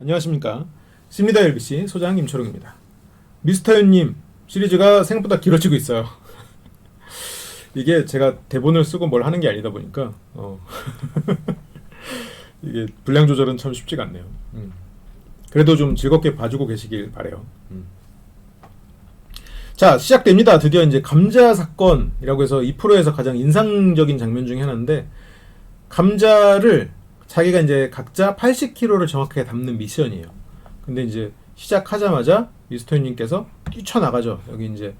안녕하십니까. 심리다 LBC 소장 임초롱입니다. 미스터윤님 시리즈가 생각보다 길어지고 있어요. 이게 제가 대본을 쓰고 뭘 하는 게 아니다 보니까 이게 분량 조절은 참 쉽지가 않네요. 그래도 좀 즐겁게 봐주고 계시길 바래요. 자, 시작됩니다. 드디어 이제 감자 사건이라고 해서 2%에서 가장 인상적인 장면 중에 하나인데, 감자를 자기가 이제 각자 80kg를 정확하게 담는 미션이에요. 근데 이제 시작하자마자 미스터님께서 뛰쳐나가죠. 여기 이제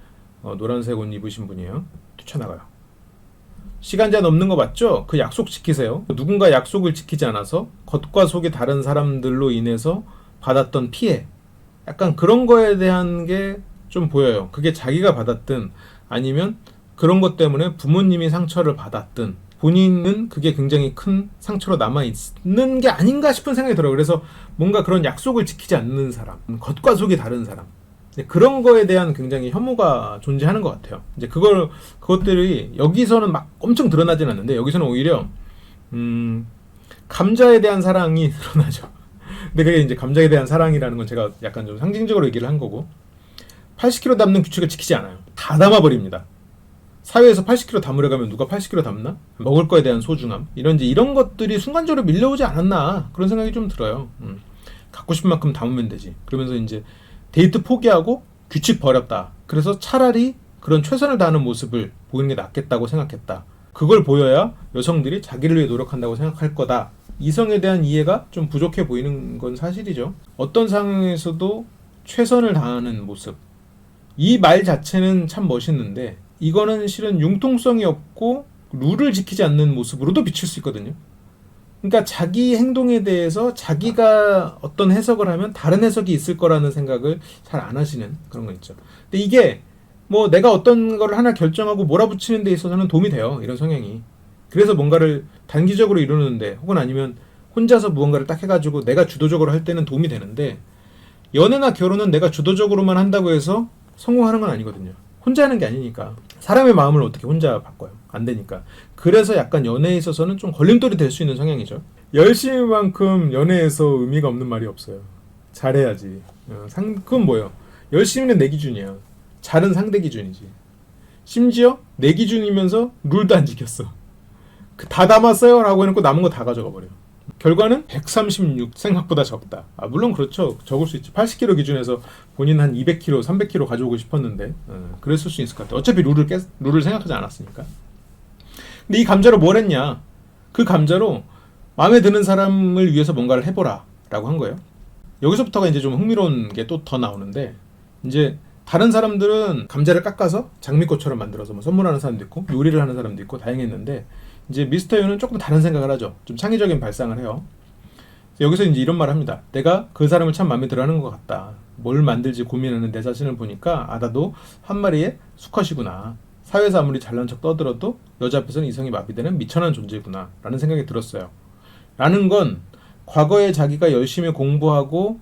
노란색 옷 입으신 분이에요. 뛰쳐나가요. 시간 제한 없는 거 맞죠? 그 약속 지키세요. 누군가 약속을 지키지 않아서 겉과 속이 다른 사람들로 인해서 받았던 피해, 약간 그런 거에 대한 게 좀 보여요. 그게 자기가 받았든 아니면 그런 것 때문에 부모님이 상처를 받았든 본인은 그게 굉장히 큰 상처로 남아있는 게 아닌가 싶은 생각이 들어요. 그래서 뭔가 그런 약속을 지키지 않는 사람, 겉과 속이 다른 사람, 그런 거에 대한 굉장히 혐오가 존재하는 것 같아요. 이제 그것들이 여기서는 막 엄청 드러나진 않는데, 여기서는 오히려 감자에 대한 사랑이 드러나죠. 근데 그게 이제 감자에 대한 사랑이라는 건 제가 약간 좀 상징적으로 얘기를 한 거고, 80kg 담는 규칙을 지키지 않아요. 다 담아버립니다. 사회에서 80kg 담으려 가면 누가 80kg 담나? 먹을 거에 대한 소중함, 이런 것들이 순간적으로 밀려오지 않았나, 그런 생각이 좀 들어요. 갖고 싶은 만큼 담으면 되지. 그러면서 이제 데이트 포기하고 규칙 버렸다. 그래서 차라리 그런 최선을 다하는 모습을 보이는 게 낫겠다고 생각했다. 그걸 보여야 여성들이 자기를 위해 노력한다고 생각할 거다. 이성에 대한 이해가 좀 부족해 보이는 건 사실이죠. 어떤 상황에서도 최선을 다하는 모습, 이 말 자체는 참 멋있는데, 이거는 실은 융통성이 없고 룰을 지키지 않는 모습으로도 비칠 수 있거든요. 그러니까 자기 행동에 대해서 자기가 어떤 해석을 하면 다른 해석이 있을 거라는 생각을 잘 안 하시는 그런 거 있죠. 근데 이게 뭐 내가 어떤 거를 하나 결정하고 몰아붙이는 데 있어서는 도움이 돼요, 이런 성향이. 그래서 뭔가를 단기적으로 이루는데, 혹은 아니면 혼자서 무언가를 딱 해가지고 내가 주도적으로 할 때는 도움이 되는데, 연애나 결혼은 내가 주도적으로만 한다고 해서 성공하는 건 아니거든요. 혼자 하는 게 아니니까. 사람의 마음을 어떻게 혼자 바꿔요? 안 되니까. 그래서 약간 연애에 있어서는 좀 걸림돌이 될 수 있는 성향이죠. 열심히만큼 연애에서 의미가 없는 말이 없어요. 잘해야지. 그건 뭐예요? 열심히는 내 기준이야. 잘은 상대 기준이지. 심지어 내 기준이면서 룰도 안 지켰어. 다 담았어요 라고 해놓고 남은 거 다 가져가 버려. 결과는 136, 생각보다 적다. 물론 그렇죠. 적을 수 있지. 80kg 기준에서 본인 한 200kg, 300kg 가져오고 싶었는데 그랬을 수 있을 것 같아. 어차피 룰을 생각하지 않았으니까. 근데 이 감자로 뭘 했냐? 그 감자로 마음에 드는 사람을 위해서 뭔가를 해보라 라고 한 거예요. 여기서부터가 이제 좀 흥미로운 게 또 더 나오는데, 이제 다른 사람들은 감자를 깎아서 장미꽃처럼 만들어서 뭐 선물하는 사람도 있고 요리를 하는 사람도 있고 다양했는데, 이제 미스터 유는 조금 다른 생각을 하죠. 좀 창의적인 발상을 해요. 여기서 이제 이런 말을 합니다. 내가 그 사람을 참 마음에 들어하는 것 같다. 뭘 만들지 고민하는 내 자신을 보니까 나도 한 마리의 수컷이구나. 사회에서 아무리 잘난 척 떠들어도 여자 앞에서는 이성이 마비되는 미천한 존재구나 라는 생각이 들었어요. 라는 건 과거에 자기가 열심히 공부하고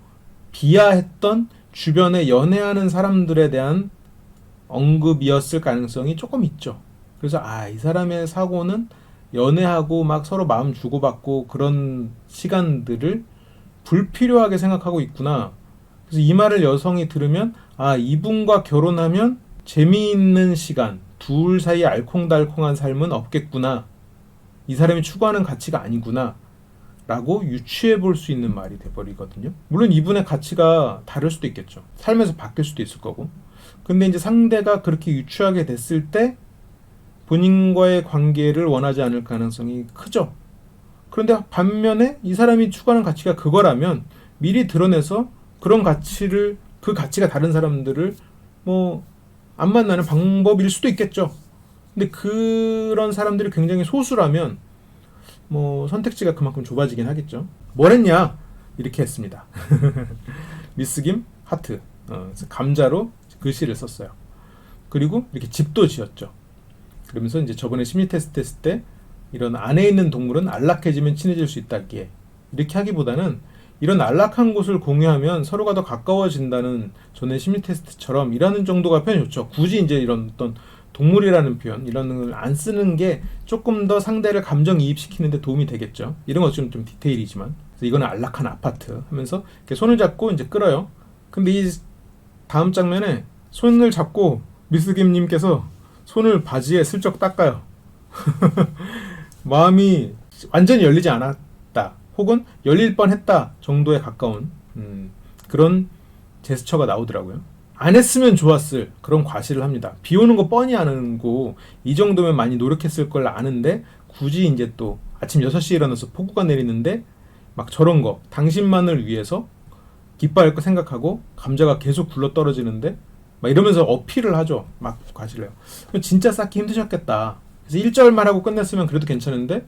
비하했던 주변에 연애하는 사람들에 대한 언급이었을 가능성이 조금 있죠. 그래서 이 사람의 사고는 연애하고 막 서로 마음 주고받고 그런 시간들을 불필요하게 생각하고 있구나. 그래서 이 말을 여성이 들으면 이분과 결혼하면 재미있는 시간, 둘 사이 알콩달콩한 삶은 없겠구나. 이 사람이 추구하는 가치가 아니구나 라고 유추해 볼 수 있는 말이 돼버리거든요. 물론 이분의 가치가 다를 수도 있겠죠. 삶에서 바뀔 수도 있을 거고. 근데 이제 상대가 그렇게 유추하게 됐을 때 본인과의 관계를 원하지 않을 가능성이 크죠. 그런데 반면에 이 사람이 추구하는 가치가 그거라면 미리 드러내서 그 가치가 다른 사람들을 안 만나는 방법일 수도 있겠죠. 근데 그런 사람들이 굉장히 소수라면 선택지가 그만큼 좁아지긴 하겠죠. 뭘 했냐? 이렇게 했습니다. 미스 김 하트, 감자로 글씨를 썼어요. 그리고 이렇게 집도 지었죠. 그러면서 이제 저번에 심리 테스트 했을 때 이런 안에 있는 동물은 안락해지면 친해질 수 있다기에, 이렇게 하기보다는 이런 안락한 곳을 공유하면 서로가 더 가까워진다는 전에 심리 테스트처럼 이라는 정도가 표현이 좋죠. 굳이 이제 이런 어떤 동물이라는 표현, 이런 걸 안 쓰는 게 조금 더 상대를 감정이입시키는 데 도움이 되겠죠. 이런 것 좀 디테일이지만. 그래서 이거는 안락한 아파트 하면서 이렇게 손을 잡고 이제 끌어요. 근데 이 다음 장면에 손을 잡고 미스김님께서 손을 바지에 슬쩍 닦아요. 마음이 완전히 열리지 않았다, 혹은 열릴 뻔했다 정도에 가까운 그런 제스처가 나오더라고요. 안 했으면 좋았을 그런 과시를 합니다. 비 오는 거 뻔히 아는 거, 이 정도면 많이 노력했을 걸 아는데 굳이 이제 또 아침 6시에 일어나서 폭우가 내리는데 막 저런 거, 당신만을 위해서 기뻐할 거 생각하고 감자가 계속 굴러 떨어지는데 막 이러면서 어필을 하죠. 막 과시를 해요. 진짜 쌓기 힘드셨겠다. 그래서 1절만 하고 끝냈으면 그래도 괜찮은데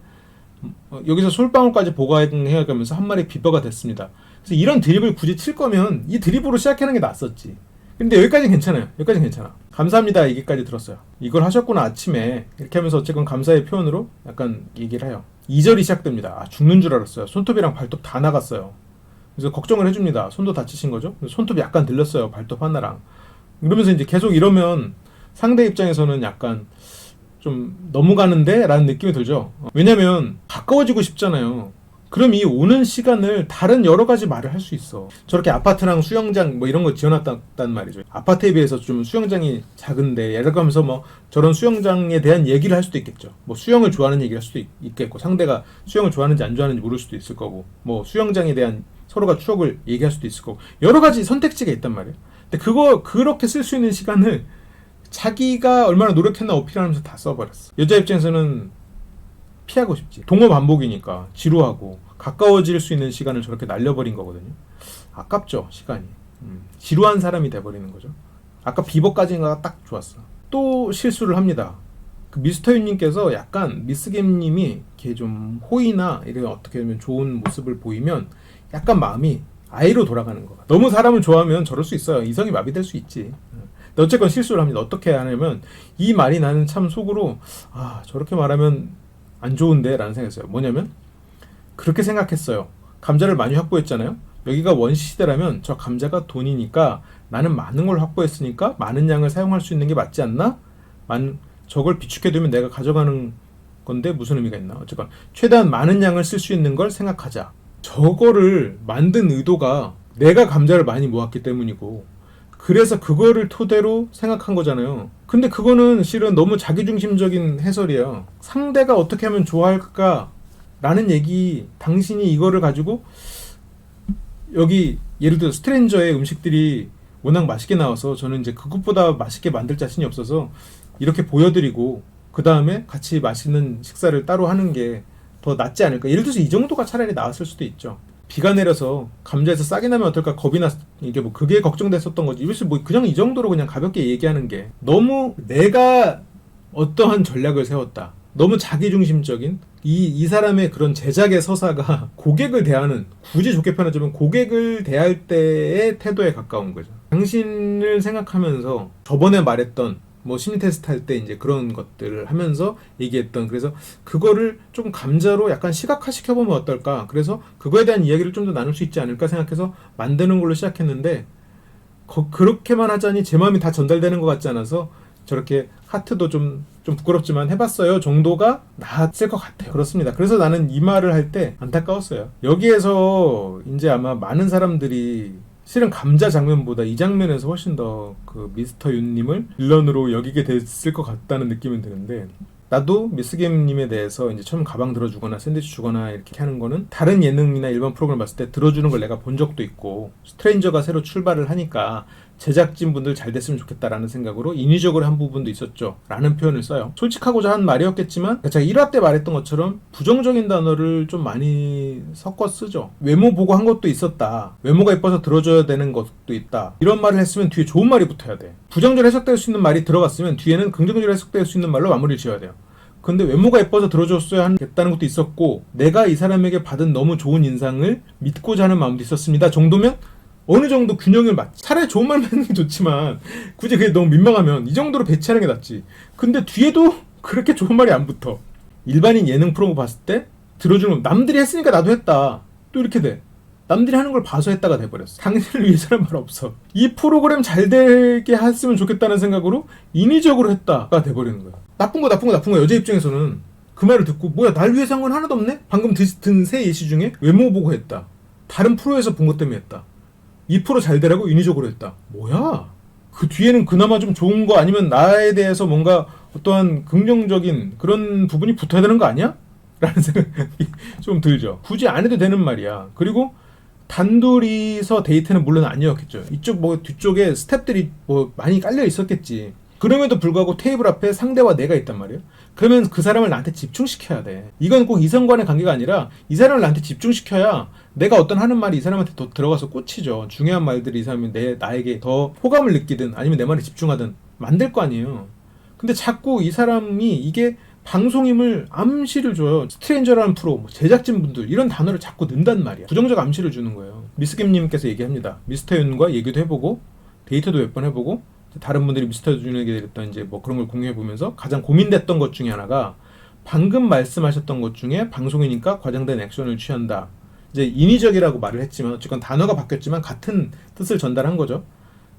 여기서 솔방울까지 보강해 가면서 한 마리 비버가 됐습니다. 그래서 이런 드립을 굳이 칠 거면 이 드립으로 시작하는 게 낫었지. 근데 여기까지는 괜찮아요. 여기까지는 괜찮아. 감사합니다 얘기까지 들었어요. 이걸 하셨구나 아침에, 이렇게 하면서 어쨌건 감사의 표현으로 약간 얘기를 해요. 2절이 시작됩니다. 아, 죽는 줄 알았어요. 손톱이랑 발톱 다 나갔어요. 그래서 걱정을 해줍니다. 손도 다치신 거죠? 손톱이 약간 들렸어요. 발톱 하나랑. 이러면서 이제 계속 이러면 상대 입장에서는 약간 좀 넘어가는데? 라는 느낌이 들죠. 왜냐면 가까워지고 싶잖아요. 그럼 이 오는 시간을 다른 여러 가지 말을 할 수 있어. 저렇게 아파트랑 수영장 뭐 이런 거 지어놨단 말이죠. 아파트에 비해서 좀 수영장이 작은데 예를 들어서 뭐 저런 수영장에 대한 얘기를 할 수도 있겠죠. 뭐 수영을 좋아하는 얘기를 할 수도 있겠고, 상대가 수영을 좋아하는지 안 좋아하는지 모를 수도 있을 거고, 뭐 수영장에 대한 서로가 추억을 얘기할 수도 있을 거고, 여러 가지 선택지가 있단 말이에요. 근데 그거 그렇게 쓸 수 있는 시간을 자기가 얼마나 노력했나 어필하면서 다 써버렸어. 여자 입장에서는 피하고 싶지. 동업 반복이니까 지루하고, 가까워질 수 있는 시간을 저렇게 날려버린 거거든요. 아깝죠, 시간이. 지루한 사람이 돼버리는 거죠. 아까 비버까지가 딱 좋았어. 또 실수를 합니다. 그 미스터 윤님께서 약간 미스겜님이 이렇게 좀 호의나 이런 어떻게 보면 좋은 모습을 보이면 약간 마음이 아이로 돌아가는 거야. 너무 사람을 좋아하면 저럴 수 있어요. 이성이 마비될 수 있지. 근데 어쨌건 실수를 합니다. 어떻게 하냐면 이 말이 나는 참 속으로 아, 저렇게 말하면 안 좋은데 라는 생각했어요. 뭐냐면 그렇게 생각했어요. 감자를 많이 확보했잖아요. 여기가 원시시대라면 저 감자가 돈이니까 나는 많은 걸 확보했으니까 많은 양을 사용할 수 있는 게 맞지 않나? 저걸 비축해두면 내가 가져가는 건데 무슨 의미가 있나? 어쨌건 최대한 많은 양을 쓸 수 있는 걸 생각하자. 저거를 만든 의도가 내가 감자를 많이 모았기 때문이고, 그래서 그거를 토대로 생각한 거잖아요. 근데 그거는 실은 너무 자기중심적인 해설이에요. 상대가 어떻게 하면 좋아할까? 라는 얘기, 당신이 이거를 가지고 여기 예를 들어 스트레인저의 음식들이 워낙 맛있게 나와서 저는 이제 그것보다 맛있게 만들 자신이 없어서 이렇게 보여드리고 그 다음에 같이 맛있는 식사를 따로 하는 게 더 낫지 않을까. 예를 들어서 이 정도가 차라리 나았을 수도 있죠. 비가 내려서 감자에서 싹이 나면 어떨까 겁이 났, 이게 뭐 그게 걱정됐었던 거지. 이것이 뭐 그냥 이 정도로 그냥 가볍게 얘기하는 게 너무 내가 어떠한 전략을 세웠다, 너무 자기중심적인 이 사람의 그런 제작의 서사가 고객을 대하는, 굳이 좋게 표현하자면 고객을 대할 때의 태도에 가까운 거죠. 당신을 생각하면서 저번에 말했던 뭐 심리 테스트 할 때 이제 그런 것들을 하면서 얘기했던, 그래서 그거를 좀 감자로 약간 시각화 시켜보면 어떨까, 그래서 그거에 대한 이야기를 좀 더 나눌 수 있지 않을까 생각해서 만드는 걸로 시작했는데 그렇게만 하자니 제 마음이 다 전달되는 것 같지 않아서 저렇게 하트도 좀 부끄럽지만 해봤어요 정도가 나았을 것 같아요. 그렇습니다. 그래서 나는 이 말을 할 때 안타까웠어요. 여기에서 이제 아마 많은 사람들이 실은 감자 장면보다 이 장면에서 훨씬 더 그 미스터 윤님을 빌런으로 여기게 됐을 것 같다는 느낌이 드는데, 나도 미스겜님에 대해서 이제 처음 가방 들어주거나 샌드위치 주거나 이렇게 하는 거는 다른 예능이나 일반 프로그램 봤을 때 들어주는 걸 내가 본 적도 있고, 스트레인저가 새로 출발을 하니까 제작진분들 잘 됐으면 좋겠다라는 생각으로 인위적으로 한 부분도 있었죠 라는 표현을 써요. 솔직하고자 한 말이었겠지만 제가 1화 때 말했던 것처럼 부정적인 단어를 좀 많이 섞어 쓰죠. 외모 보고 한 것도 있었다, 외모가 예뻐서 들어줘야 되는 것도 있다, 이런 말을 했으면 뒤에 좋은 말이 붙어야 돼. 부정적으로 해석될 수 있는 말이 들어갔으면 뒤에는 긍정적으로 해석될 수 있는 말로 마무리를 지어야 돼요. 근데 외모가 예뻐서 들어줬어야 했다는 것도 있었고, 내가 이 사람에게 받은 너무 좋은 인상을 믿고자 하는 마음도 있었습니다 정도면 어느 정도 균형을 차라리 좋은 말만 하는 게 좋지만 굳이 그게 너무 민망하면 이 정도로 배치하는 게 낫지. 근데 뒤에도 그렇게 좋은 말이 안 붙어. 일반인 예능 프로그램 봤을 때 들어주는 건 남들이 했으니까 나도 했다, 또 이렇게 돼. 남들이 하는 걸 봐서 했다가 돼버렸어. 당신을 위해서는 말 없어. 이 프로그램 잘 되게 했으면 좋겠다는 생각으로 인위적으로 했다가 돼버리는 거야. 나쁜 거 여자 입장에서는 그 말을 듣고 뭐야 날 위해서 한 건 하나도 없네? 방금 든 새 예시 중에 외모 보고 했다. 다른 프로에서 본 것 때문에 했다. 이 프로 잘 되라고 인위적으로 했다. 뭐야? 그 뒤에는 그나마 좀 좋은 거 아니면 나에 대해서 뭔가 어떠한 긍정적인 그런 부분이 붙어야 되는 거 아니야? 라는 생각이 좀 들죠. 굳이 안 해도 되는 말이야. 그리고 단둘이서 데이트는 물론 아니었겠죠. 이쪽 뭐 뒤쪽에 스텝들이 뭐 많이 깔려 있었겠지. 그럼에도 불구하고 테이블 앞에 상대와 내가 있단 말이에요. 그러면 그 사람을 나한테 집중시켜야 돼. 이건 꼭 이성 간의 관계가 아니라 이 사람을 나한테 집중시켜야 내가 어떤 하는 말이 이 사람한테 더 들어가서 꽂히죠. 중요한 말들이 이 사람이 나에게 더 호감을 느끼든 아니면 내 말에 집중하든 만들 거 아니에요. 근데 자꾸 이 사람이 이게 방송임을 암시를 줘요. 스트레인저라는 프로, 제작진분들 이런 단어를 자꾸 넣는단 말이야. 부정적 암시를 주는 거예요. 미스김님께서 얘기합니다. 미스터 윤과 얘기도 해보고 데이트도 몇 번 해보고 다른 분들이 미스터 윤에게 됐던 이제 뭐 그런 걸 공유해보면서 가장 고민됐던 것 중에 하나가 방금 말씀하셨던 것 중에 방송이니까 과장된 액션을 취한다. 이제 인위적이라고 말을 했지만 어쨌건 단어가 바뀌었지만 같은 뜻을 전달한 거죠.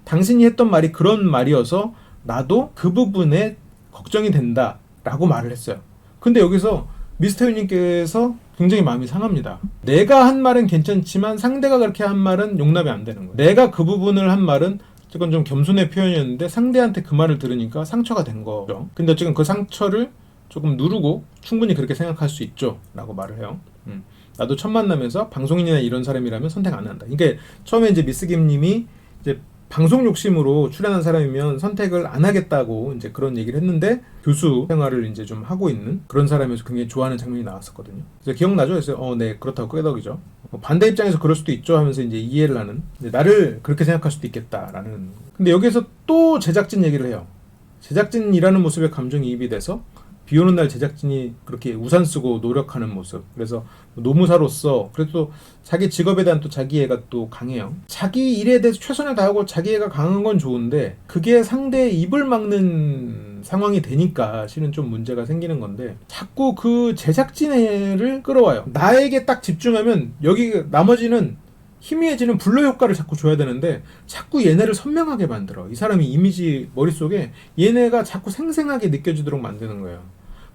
당신이 했던 말이 그런 말이어서 나도 그 부분에 걱정이 된다 라고 말을 했어요. 근데 여기서 미스터 윤님께서 굉장히 마음이 상합니다. 내가 한 말은 괜찮지만 상대가 그렇게 한 말은 용납이 안 되는 거예요. 내가 그 부분을 한 말은 어쨌건 좀 겸손의 표현이었는데 상대한테 그 말을 들으니까 상처가 된 거죠. 근데 어쨌든 그 상처를 조금 누르고 충분히 그렇게 생각할 수 있죠 라고 말을 해요. 나도 첫 만나면서 방송인이나 이런 사람이라면 선택 안 한다. 그러니까 처음에 이제 미스김님이 이제 방송 욕심으로 출연한 사람이면 선택을 안 하겠다고 이제 그런 얘기를 했는데 교수 생활을 이제 좀 하고 있는 그런 사람에서 굉장히 좋아하는 장면이 나왔었거든요. 그래서 기억나죠? 그래서 네 그렇다고 끄덕이죠. 반대 입장에서 그럴 수도 있죠 하면서 이제 이해를 하는 이제 나를 그렇게 생각할 수도 있겠다라는. 근데 여기서 또 제작진 얘기를 해요. 제작진이라는 모습에 감정이입이 돼서 비 오는 날 제작진이 그렇게 우산 쓰고 노력하는 모습. 그래서 노무사로서 그래도 자기 직업에 대한 또 자기애가 또 강해요. 자기 일에 대해서 최선을 다하고 자기애가 강한 건 좋은데 그게 상대의 입을 막는 상황이 되니까 실은 좀 문제가 생기는 건데 자꾸 그 제작진을 끌어와요. 나에게 딱 집중하면 여기 나머지는 희미해지는 블러 효과를 자꾸 줘야 되는데 자꾸 얘네를 선명하게 만들어. 이 사람이 이미지 머릿속에 얘네가 자꾸 생생하게 느껴지도록 만드는 거예요.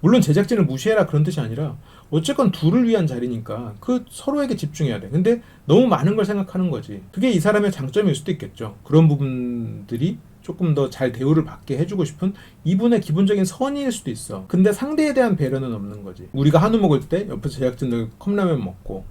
물론 제작진을 무시해라 그런 뜻이 아니라 어쨌건 둘을 위한 자리니까 그 서로에게 집중해야 돼. 근데 너무 많은 걸 생각하는 거지. 그게 이 사람의 장점일 수도 있겠죠. 그런 부분들이 조금 더 잘 대우를 받게 해주고 싶은 이분의 기본적인 선의일 수도 있어. 근데 상대에 대한 배려는 없는 거지. 우리가 한우 먹을 때 옆에서 제작진들 컵라면 먹고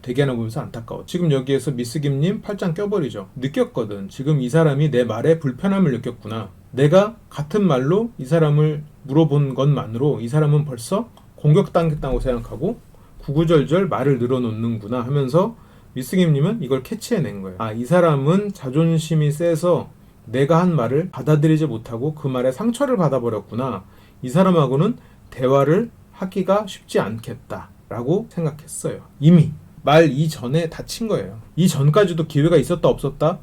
대기하는 거 보면서 안타까워. 지금 여기에서 미스김님 팔짱 껴버리죠. 느꼈거든. 지금 이 사람이 내 말에 불편함을 느꼈구나. 내가 같은 말로 이 사람을 물어본 것만으로 이 사람은 벌써 공격당했다고 생각하고 구구절절 말을 늘어놓는구나 하면서 미스김님은 이걸 캐치해낸 거예요. 아, 이 사람은 자존심이 세서 내가 한 말을 받아들이지 못하고 그 말에 상처를 받아버렸구나. 이 사람하고는 대화를 하기가 쉽지 않겠다 라고 생각했어요. 이미 말 이전에 다친 거예요. 이전까지도 기회가 있었다 없었다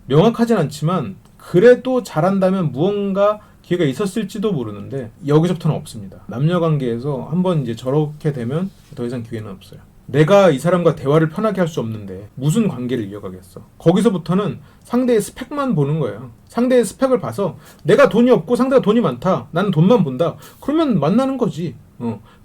명확하진 않지만 그래도 잘한다면 무언가 기회가 있었을지도 모르는데 여기서부터는 없습니다. 남녀관계에서 한번 이제 저렇게 되면 더 이상 기회는 없어요. 내가 이 사람과 대화를 편하게 할 수 없는데 무슨 관계를 이어가겠어. 거기서부터는 상대의 스펙만 보는 거예요. 상대의 스펙을 봐서 내가 돈이 없고 상대가 돈이 많다. 나는 돈만 본다. 그러면 만나는 거지.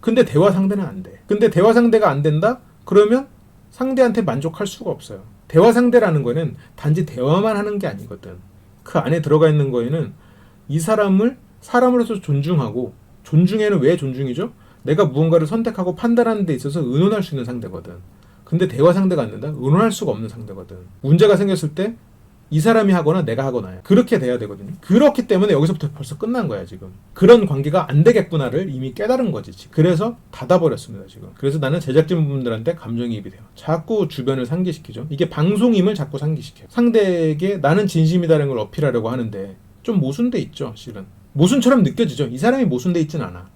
근데 대화 상대는 안 돼. 근데 대화 상대가 안 된다? 그러면 상대한테 만족할 수가 없어요. 대화 상대라는 거는 단지 대화만 하는 게 아니거든. 그 안에 들어가 있는 거에는 이 사람을 사람으로서 존중하고, 존중에는 왜 존중이죠? 내가 무언가를 선택하고 판단하는 데 있어서 의논할 수 있는 상대거든. 근데 대화 상대가 안 된다? 의논할 수가 없는 상대거든. 문제가 생겼을 때 이 사람이 하거나 내가 하거나요. 그렇게 돼야 되거든요. 그렇기 때문에 여기서부터 벌써 끝난 거야 지금. 그런 관계가 안 되겠구나를 이미 깨달은 거지 지금. 그래서 닫아버렸습니다 지금. 그래서 나는 제작진분들한테 감정이입이 돼요. 자꾸 주변을 상기시키죠. 이게 방송임을 자꾸 상기시켜요. 상대에게 나는 진심이다라는 걸 어필하려고 하는데 좀 모순돼 있죠 실은. 모순처럼 느껴지죠. 이 사람이 모순돼 있진 않아.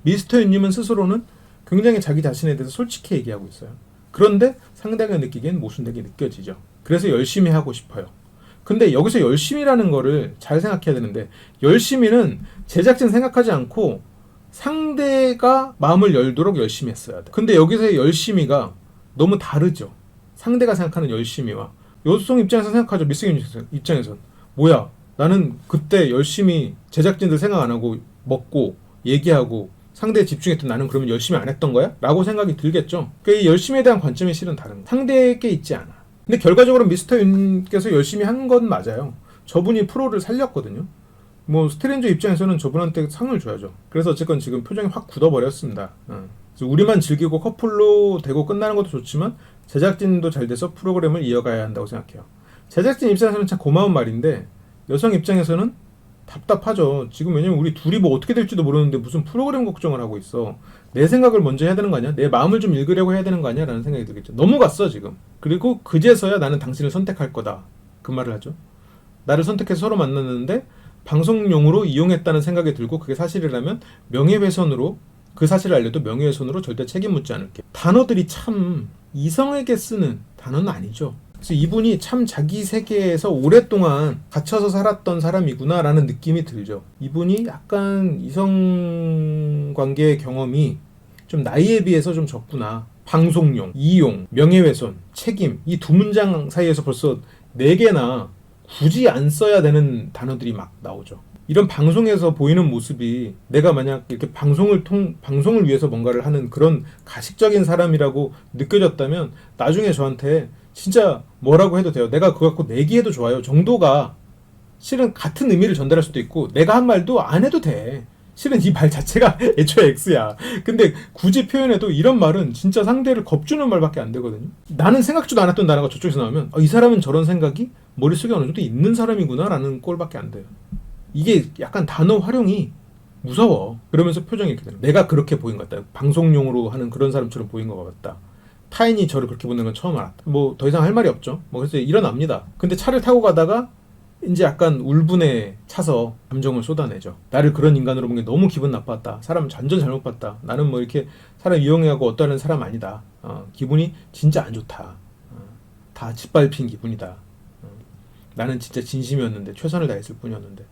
미스터 윤님은 스스로는 굉장히 자기 자신에 대해서 솔직히 얘기하고 있어요. 그런데 상대가 느끼기엔 모순되게 느껴지죠. 그래서 열심히 하고 싶어요. 근데 여기서 열심히라는 거를 잘 생각해야 되는데 열심히는 제작진 생각하지 않고 상대가 마음을 열도록 열심히 했어야 돼. 근데 여기서의 열심히가 너무 다르죠. 상대가 생각하는 열심히와 여성 입장에서 생각하죠. 미스김 입장에선 뭐야 나는 그때 열심히 제작진들 생각 안 하고 먹고 얘기하고 상대에 집중했던 나는 그러면 열심히 안 했던 거야? 라고 생각이 들겠죠. 그러니까 이 열심에 대한 관점이 실은 다른 거야. 상대에게 있지 않아. 근데 결과적으로 미스터 윤께서 열심히 한 건 맞아요. 저분이 프로를 살렸거든요. 뭐 스트레인저 입장에서는 저분한테 상을 줘야죠. 그래서 어쨌건 지금 표정이 확 굳어버렸습니다. 그래서 우리만 즐기고 커플로 되고 끝나는 것도 좋지만 제작진도 잘 돼서 프로그램을 이어가야 한다고 생각해요. 제작진 입장에서는 참 고마운 말인데 여성 입장에서는 답답하죠. 지금 왜냐면 우리 둘이 뭐 어떻게 될지도 모르는데 무슨 프로그램 걱정을 하고 있어. 내 생각을 먼저 해야 되는 거 아니야? 내 마음을 좀 읽으려고 해야 되는 거 아니야? 라는 생각이 들겠죠. 넘어갔어 지금. 그리고 그제서야 나는 당신을 선택할 거다. 그 말을 하죠. 나를 선택해서 서로 만났는데 방송용으로 이용했다는 생각이 들고 그게 사실이라면 명예훼손으로 그 사실을 알려도 명예훼손으로 절대 책임 묻지 않을게. 단어들이 참 이성에게 쓰는 단어는 아니죠. 그래서 이분이 참 자기 세계에서 오랫동안 갇혀서 살았던 사람이구나 라는 느낌이 들죠. 이분이 약간 이성관계의 경험이 좀 나이에 비해서 좀 적구나. 방송용, 이용, 명예훼손, 책임 이 두 문장 사이에서 벌써 4개나 굳이 안 써야 되는 단어들이 막 나오죠. 이런 방송에서 보이는 모습이 내가 만약 이렇게 방송을 위해서 뭔가를 하는 그런 가식적인 사람이라고 느껴졌다면 나중에 저한테 진짜 뭐라고 해도 돼요. 내가 그거 갖고 내기해도 좋아요. 정도가 실은 같은 의미를 전달할 수도 있고 내가 한 말도 안 해도 돼. 실은 이 말 자체가 애초에 X야. 근데 굳이 표현해도 이런 말은 진짜 상대를 겁주는 말밖에 안 되거든요. 나는 생각지도 않았던 단어가 저쪽에서 나오면 이 사람은 저런 생각이 머릿속에 어느 정도 있는 사람이구나 라는 꼴밖에 안 돼요. 이게 약간 단어 활용이 무서워. 그러면서 표정이 이렇게 되는. 내가 그렇게 보인 것 같다. 방송용으로 하는 그런 사람처럼 보인 것 같다. 타인이 저를 그렇게 보는 건 처음 알았다. 뭐 더 이상 할 말이 없죠. 뭐 그래서 일어납니다. 근데 차를 타고 가다가 이제 약간 울분에 차서 감정을 쏟아내죠. 나를 그런 인간으로 본 게 너무 기분 나빴다. 사람 완전 잘못 봤다. 나는 뭐 이렇게 사람 이용해하고 어떠한 사람 아니다. 기분이 진짜 안 좋다. 다 짓밟힌 기분이다. 나는 진짜 진심이었는데 최선을 다했을 뿐이었는데.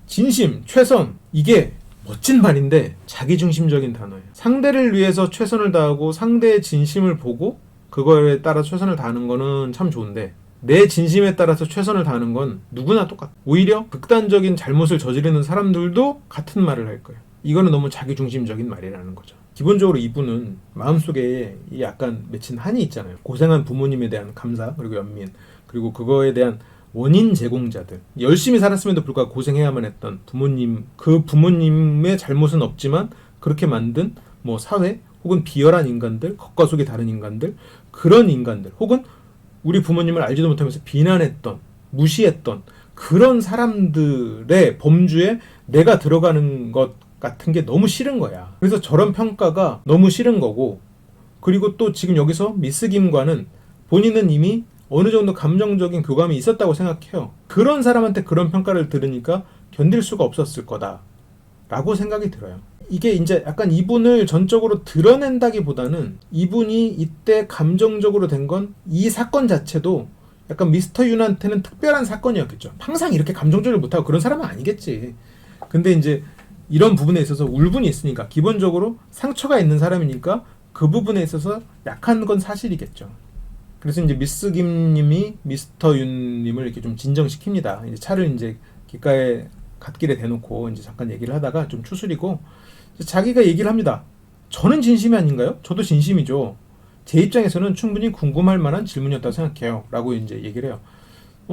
진심, 최선 이게 멋진 말인데 자기중심적인 단어예요. 상대를 위해서 최선을 다하고 상대의 진심을 보고 그거에 따라 최선을 다하는 거는 참 좋은데 내 진심에 따라서 최선을 다하는 건 누구나 똑같아. 오히려 극단적인 잘못을 저지르는 사람들도 같은 말을 할 거예요. 이거는 너무 자기중심적인 말이라는 거죠. 기본적으로 이분은 마음속에 약간 맺힌 한이 있잖아요. 고생한 부모님에 대한 감사 그리고 연민 그리고 그거에 대한 원인 제공자들 열심히 살았음에도 불구하고 고생해야만 했던 부모님 그 부모님의 잘못은 없지만 그렇게 만든 뭐 사회 혹은 비열한 인간들 겉과 속이 다른 인간들 그런 인간들 혹은 우리 부모님을 알지도 못하면서 비난했던 무시했던 그런 사람들의 범주에 내가 들어가는 것 같은 게 너무 싫은 거야. 그래서 저런 평가가 너무 싫은 거고 그리고 또 지금 여기서 미스 김과는 본인은 이미 어느 정도 감정적인 교감이 있었다고 생각해요. 그런 사람한테 그런 평가를 들으니까 견딜 수가 없었을 거다라고 생각이 들어요. 이게 이제 약간 이분을 전적으로 드러낸다기보다는 이분이 이때 감정적으로 된 건 이 사건 자체도 약간 미스터 윤한테는 특별한 사건이었겠죠. 항상 이렇게 감정적으로 못하고 그런 사람은 아니겠지. 근데 이제 이런 부분에 있어서 울분이 있으니까 기본적으로 상처가 있는 사람이니까 그 부분에 있어서 약한 건 사실이겠죠. 그래서 이제 미스 김님이 미스터 윤님을 이렇게 좀 진정시킵니다. 이제 차를 이제 귓가에 갓길에 대놓고 이제 잠깐 얘기를 하다가 좀 추스리고 자기가 얘기를 합니다. 저는 진심이 아닌가요? 저도 진심이죠. 제 입장에서는 충분히 궁금할 만한 질문이었다고 생각해요. 라고 이제 얘기를 해요.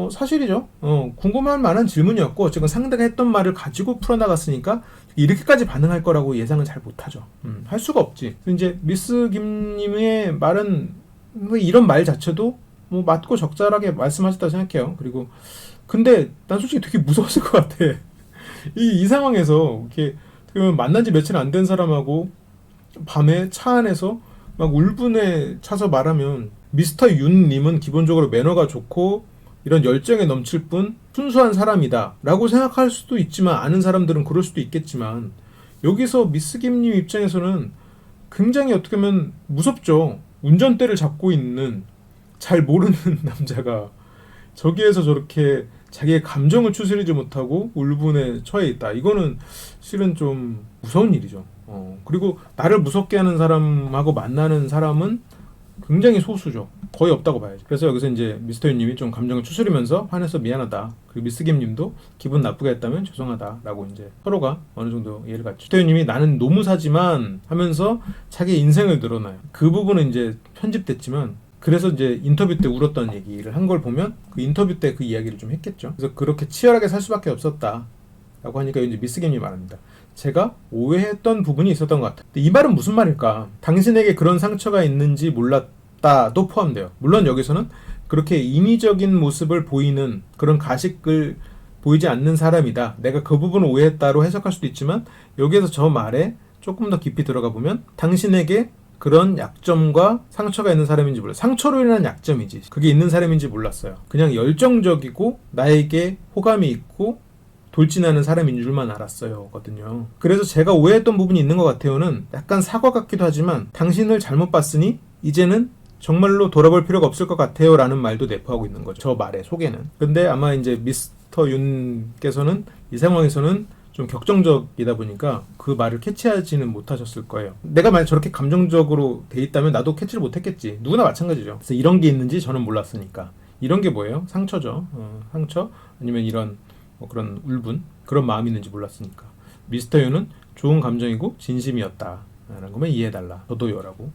사실이죠. 궁금할 만한 질문이었고 어쨌든 상대가 했던 말을 가지고 풀어나갔으니까 이렇게까지 반응할 거라고 예상은 잘 못하죠. 할 수가 없지. 이제 미스 김님의 말은 뭐 이런 말 자체도 뭐 맞고 적절하게 말씀하셨다고 생각해요. 그리고 근데 난 솔직히 되게 무서웠을 것 같아. 이 상황에서 이렇게 만난 지 며칠 안 된 사람하고 밤에 차 안에서 막 울분에 차서 말하면 미스터 윤님은 기본적으로 매너가 좋고 이런 열정에 넘칠 뿐 순수한 사람이다 라고 생각할 수도 있지만 아는 사람들은 그럴 수도 있겠지만 여기서 미스 김님 입장에서는 굉장히 어떻게 보면 무섭죠. 운전대를 잡고 있는 잘 모르는 남자가 저기에서 저렇게 자기의 감정을 추스리지 못하고 울분에 처해 있다. 이거는 실은 좀 무서운 일이죠. 그리고 나를 무섭게 하는 사람하고 만나는 사람은 굉장히 소수죠. 거의 없다고 봐야죠. 그래서 여기서 이제 미스터 윤님이 좀 감정을 추스리면서 화내서 미안하다. 그리고 미스 김님도 기분 나쁘게 했다면 죄송하다라고 이제 서로가 어느 정도 이해를 갖죠. 미스터 윤님이 나는 노무사지만 하면서 자기 인생을 늘어나요. 그 부분은 이제 편집됐지만 그래서 이제 인터뷰 때 울었던 얘기를 한 걸 보면 그 인터뷰 때 그 이야기를 좀 했겠죠. 그래서 그렇게 치열하게 살 수밖에 없었다. 라고 하니까 이제 미스 김이 말합니다. 제가 오해했던 부분이 있었던 것 같아요. 이 말은 무슨 말일까? 당신에게 그런 상처가 있는지 몰랐다도 포함돼요. 물론 여기서는 그렇게 인위적인 모습을 보이는 그런 가식을 보이지 않는 사람이다. 내가 그 부분을 오해했다로 해석할 수도 있지만 여기에서 저 말에 조금 더 깊이 들어가 보면 당신에게 그런 약점과 상처가 있는 사람인지 몰라요. 상처로 인한 약점이지. 그게 있는 사람인지 몰랐어요. 그냥 열정적이고 나에게 호감이 있고 돌진하는 사람인 줄만 알았어요. 거든요. 그래서 제가 오해했던 부분이 있는 것 같아요는 약간 사과 같기도 하지만 당신을 잘못 봤으니 이제는 정말로 돌아볼 필요가 없을 것 같아요 라는 말도 내포하고 있는 거죠. 저 말의 속에는. 근데 아마 이제 미스터 윤께서는 이 상황에서는 좀 격정적이다 보니까 그 말을 캐치하지는 못하셨을 거예요. 내가 만약 저렇게 감정적으로 돼 있다면 나도 캐치를 못했겠지. 누구나 마찬가지죠. 그래서 이런 게 있는지 저는 몰랐으니까. 이런 게 뭐예요? 상처죠. 상처 아니면 이런 뭐 그런 울분 그런 마음이 있는지 몰랐으니까. 미스터 유는 좋은 감정이고 진심이었다 라는 것만 이해해달라. 저도요라고.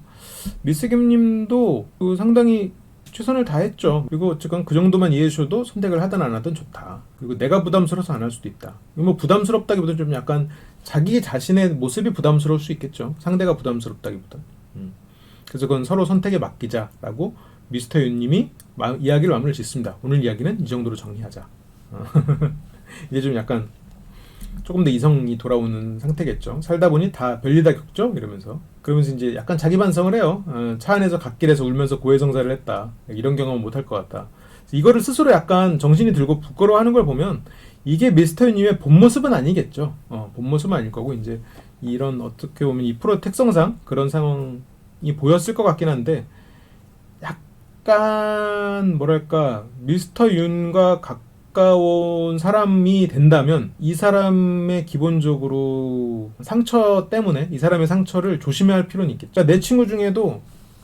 미스 김님도 상당히 최선을 다했죠. 그리고 어쨌건 그 정도만 이해해 주셔도 선택을 하든 안 하든 좋다. 그리고 내가 부담스러워서 안 할 수도 있다. 뭐 부담스럽다기보다 좀 약간 자기 자신의 모습이 부담스러울 수 있겠죠. 상대가 부담스럽다기보다. 그래서 그건 서로 선택에 맡기자라고 미스터 윤님이 이야기를 마무리를 짓습니다. 오늘 이야기는 이 정도로 정리하자. 이제 좀 약간 조금 더 이성이 돌아오는 상태겠죠. 살다 보니 다 별일 다 겪죠? 이러면서. 그러면서 이제 약간 자기 반성을 해요. 차 안에서 갓길에서 울면서 고해성사를 했다. 이런 경험은 못할 것 같다. 이거를 스스로 약간 정신이 들고 부끄러워하는 걸 보면 이게 미스터 유님의 본 모습은 아니겠죠. 본 모습은 아닐 거고 이제 이런 어떻게 보면 이 프로 특성상 그런 상황이 보였을 것 같긴 한데 약간 뭐랄까 미스터 윤과 가까운 사람이 된다면 이 사람의 기본적으로 상처 때문에 이 사람의 상처를 조심해야 할 필요는 있겠죠. 내 친구 중에도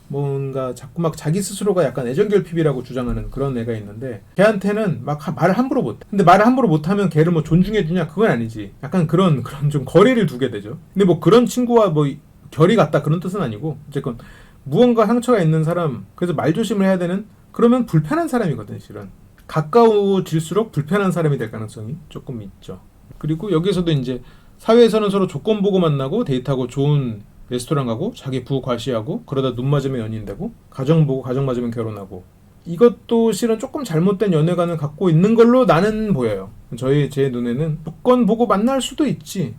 뭔가 자꾸 막 자기 스스로가 약간 애정결핍이라고 주장하는 그런 애가 있는데 걔한테는 막 말을 함부로 못해. 근데 말을 함부로 못하면 걔를 뭐 존중해주냐? 그건 아니지. 약간 그런 좀 거리를 두게 되죠. 근데 뭐 그런 친구와 뭐 결이 같다 그런 뜻은 아니고 어쨌건 무언가 상처가 있는 사람 그래서 말조심을 해야 되는 그러면 불편한 사람이거든 실은. 가까워질수록 불편한 사람이 될 가능성이 조금 있죠. 그리고 여기서도 이제 사회에서는 서로 조건 보고 만나고 데이트하고 좋은 레스토랑 가고 자기 부부 과시하고 그러다 눈 맞으면 연인되고 가정 보고 가정 맞으면 결혼하고 이것도 실은 조금 잘못된 연애관을 갖고 있는 걸로 나는 보여요. 제 눈에는 조건 보고 만날 수도 있지.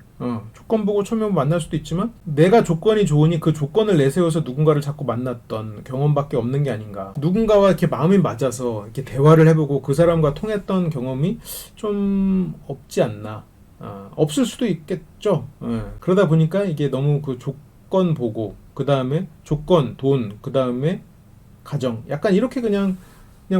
조건 보고 처음 만날 수도 있지만 내가 조건이 좋으니 그 조건을 내세워서 누군가를 자꾸 만났던 경험밖에 없는 게 아닌가. 누군가와 이렇게 마음이 맞아서 이렇게 대화를 해보고 그 사람과 통했던 경험이 좀 없지 않나. 없을 수도 있겠죠. 그러다 보니까 이게 너무 그 조건 보고 그 다음에 조건, 돈, 그 다음에 가정 약간 이렇게 그냥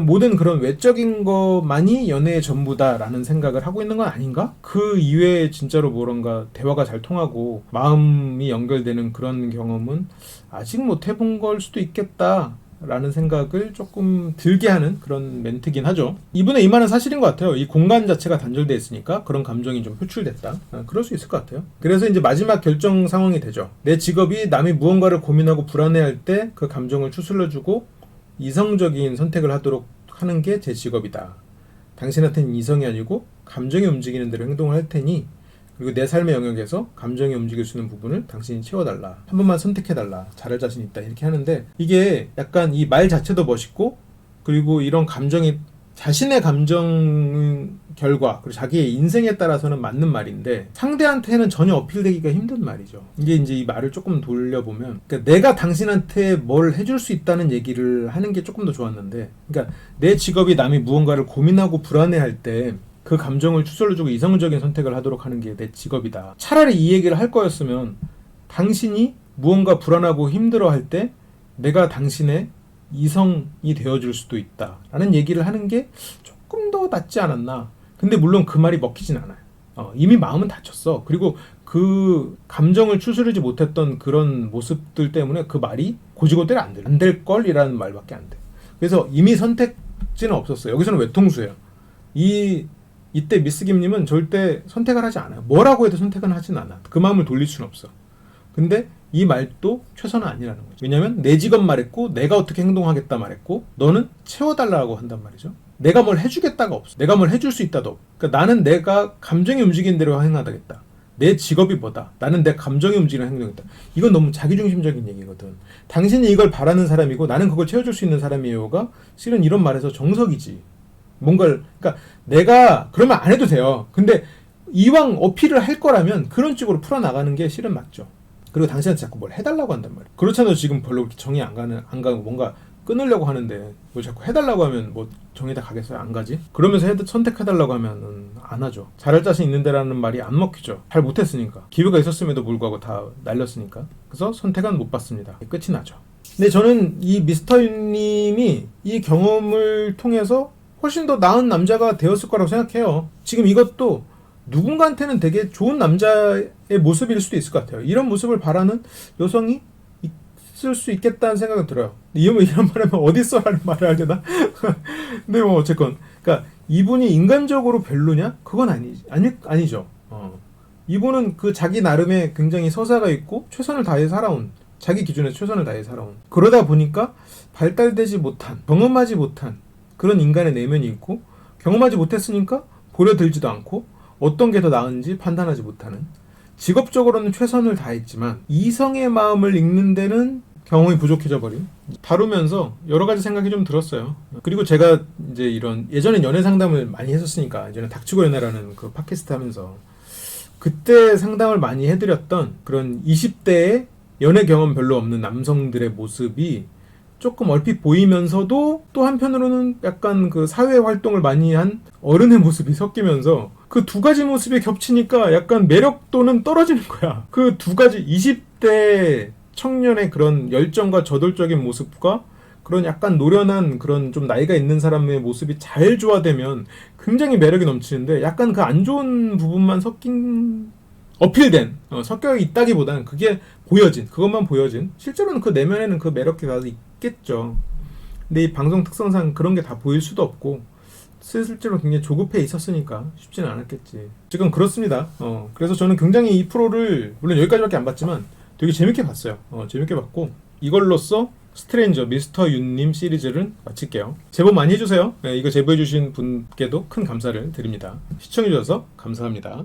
모든 그런 외적인 것만이 연애의 전부다라는 생각을 하고 있는 건 아닌가? 그 이외에 진짜로 뭐런가 대화가 잘 통하고 마음이 연결되는 그런 경험은 아직 못 해본 걸 수도 있겠다 라는 생각을 조금 들게 하는 그런 멘트긴 하죠. 이분의 이 말은 사실인 것 같아요. 이 공간 자체가 단절되어 있으니까 그런 감정이 좀 표출됐다. 그럴 수 있을 것 같아요. 그래서 이제 마지막 결정 상황이 되죠. 내 직업이 남이 무언가를 고민하고 불안해할 때 그 감정을 추스러주고 이성적인 선택을 하도록 하는 게 제 직업이다. 당신한테는 이성이 아니고 감정이 움직이는 대로 행동을 할 테니 그리고 내 삶의 영역에서 감정이 움직일 수 있는 부분을 당신이 채워달라. 한 번만 선택해달라. 잘할 자신 있다. 이렇게 하는데 이게 약간 이 말 자체도 멋있고 그리고 이런 감정이 자신의 감정 결과 그리고 자기의 인생에 따라서는 맞는 말인데 상대한테는 전혀 어필되기가 힘든 말이죠. 이게 이제 이 말을 조금 돌려보면 그러니까 내가 당신한테 뭘 해줄 수 있다는 얘기를 하는 게 조금 더 좋았는데 그러니까 내 직업이 남이 무언가를 고민하고 불안해할 때 그 감정을 추스러주고 이성적인 선택을 하도록 하는 게 내 직업이다. 차라리 이 얘기를 할 거였으면 당신이 무언가 불안하고 힘들어할 때 내가 당신의 이성이 되어줄 수도 있다 라는 얘기를 하는 게 조금 더 낫지 않았나. 근데 물론 그 말이 먹히진 않아요. 이미 마음은 다쳤어. 그리고 그 감정을 추스르지 못했던 그런 모습들 때문에 그 말이 고지고대로 안 될 걸이라는 말밖에 안 돼. 그래서 이미 선택지는 없었어요. 여기서는 외통수예요. 이때 미스 김님은 절대 선택을 하지 않아요. 뭐라고 해도 선택은 하진 않아. 그 마음을 돌릴 수는 없어. 근데 이 말도 최선은 아니라는 거죠. 왜냐면 내 직업 말했고 내가 어떻게 행동하겠다 말했고 너는 채워달라고 한단 말이죠. 내가 뭘 해주겠다가 없어. 내가 뭘 해줄 수 있다도 없어. 그러니까 나는 내가 감정이 움직이는 대로 행하겠다. 내 직업이 뭐다. 나는 내 감정이 움직이는 행동이다. 이건 너무 자기중심적인 얘기거든. 당신이 이걸 바라는 사람이고 나는 그걸 채워줄 수 있는 사람이에요가 실은 이런 말에서 정석이지. 뭔가를 그러니까 내가 그러면 안 해도 돼요. 근데 이왕 어필을 할 거라면 그런 쪽으로 풀어나가는 게 실은 맞죠. 그리고 당신한테 자꾸 뭘 해달라고 한단 말이야. 그렇잖아요. 지금 별로 그렇게 정이 안 가고 뭔가 끊으려고 하는데 뭘 자꾸 해달라고 하면 뭐 정이 다 가겠어요? 안 가지? 그러면서 선택해달라고 하면은 안 하죠. 잘할 자신 있는데라는 말이 안 먹히죠. 잘 못했으니까. 기회가 있었음에도 불구하고 다 날렸으니까. 그래서 선택은 못 받습니다. 끝이 나죠. 근데 저는 이 미스터님이 이 경험을 통해서 훨씬 더 나은 남자가 되었을 거라고 생각해요. 지금 이것도 누군가한테는 되게 좋은 남자의 모습일 수도 있을 것 같아요. 이런 모습을 바라는 여성이 있을 수 있겠다는 생각이 들어요. 이런 말하면 어딨어라는 말을 하려나? 근데 뭐 어쨌건 그러니까 이분이 인간적으로 별로냐? 그건 아니죠. 이분은 그 자기 나름의 굉장히 서사가 있고 최선을 다해 살아온 자기 기준에 최선을 다해 살아온 그러다 보니까 발달되지 못한 경험하지 못한 그런 인간의 내면이 있고 경험하지 못했으니까 보려들지도 않고 어떤 게 더 나은지 판단하지 못하는 직업적으로는 최선을 다했지만 이성의 마음을 읽는 데는 경험이 부족해져 버린 다루면서 여러 가지 생각이 좀 들었어요. 그리고 제가 이제 이런 예전엔 연애 상담을 많이 했었으니까 이제는 닥치고 연애라는 그 팟캐스트 하면서 그때 상담을 많이 해드렸던 그런 20대의 연애 경험 별로 없는 남성들의 모습이 조금 얼핏 보이면서도 또 한편으로는 약간 그 사회 활동을 많이 한 어른의 모습이 섞이면서 그 두 가지 모습이 겹치니까 약간 매력도는 떨어지는 거야. 그 두 가지 20대 청년의 그런 열정과 저돌적인 모습과 그런 약간 노련한 그런 좀 나이가 있는 사람의 모습이 잘 조화되면 굉장히 매력이 넘치는데 약간 그 안 좋은 부분만 어필된 섞여 있다기보다는 그게 그것만 보여진 실제로는 그 내면에는 그 매력이 다 있겠죠. 근데 이 방송 특성상 그런 게 다 보일 수도 없고 실제로 굉장히 조급해 있었으니까 쉽지는 않았겠지. 지금 그렇습니다. 그래서 저는 굉장히 이 프로를 물론 여기까지밖에 안 봤지만 되게 재밌게 봤어요. 재밌게 봤고 이걸로써 스트레인저 미스터 윤님 시리즈를 마칠게요. 제보 많이 해주세요. 이거 제보해주신 분께도 큰 감사를 드립니다. 시청해주셔서 감사합니다.